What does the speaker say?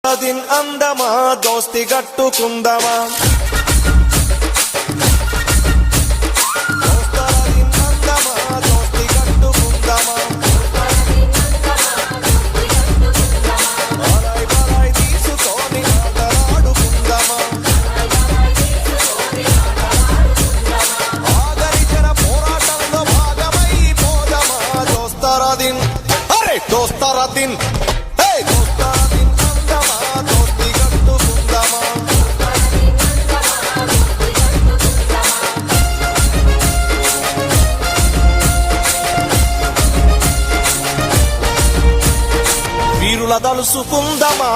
దిన్ అందమా దోస్తి గట్టుకుందమా దోస్తారా దిన్ దోస్తారా దిన్ అందమా దోస్తి గట్టుకుందమా వీరుల దలుసుకుందమా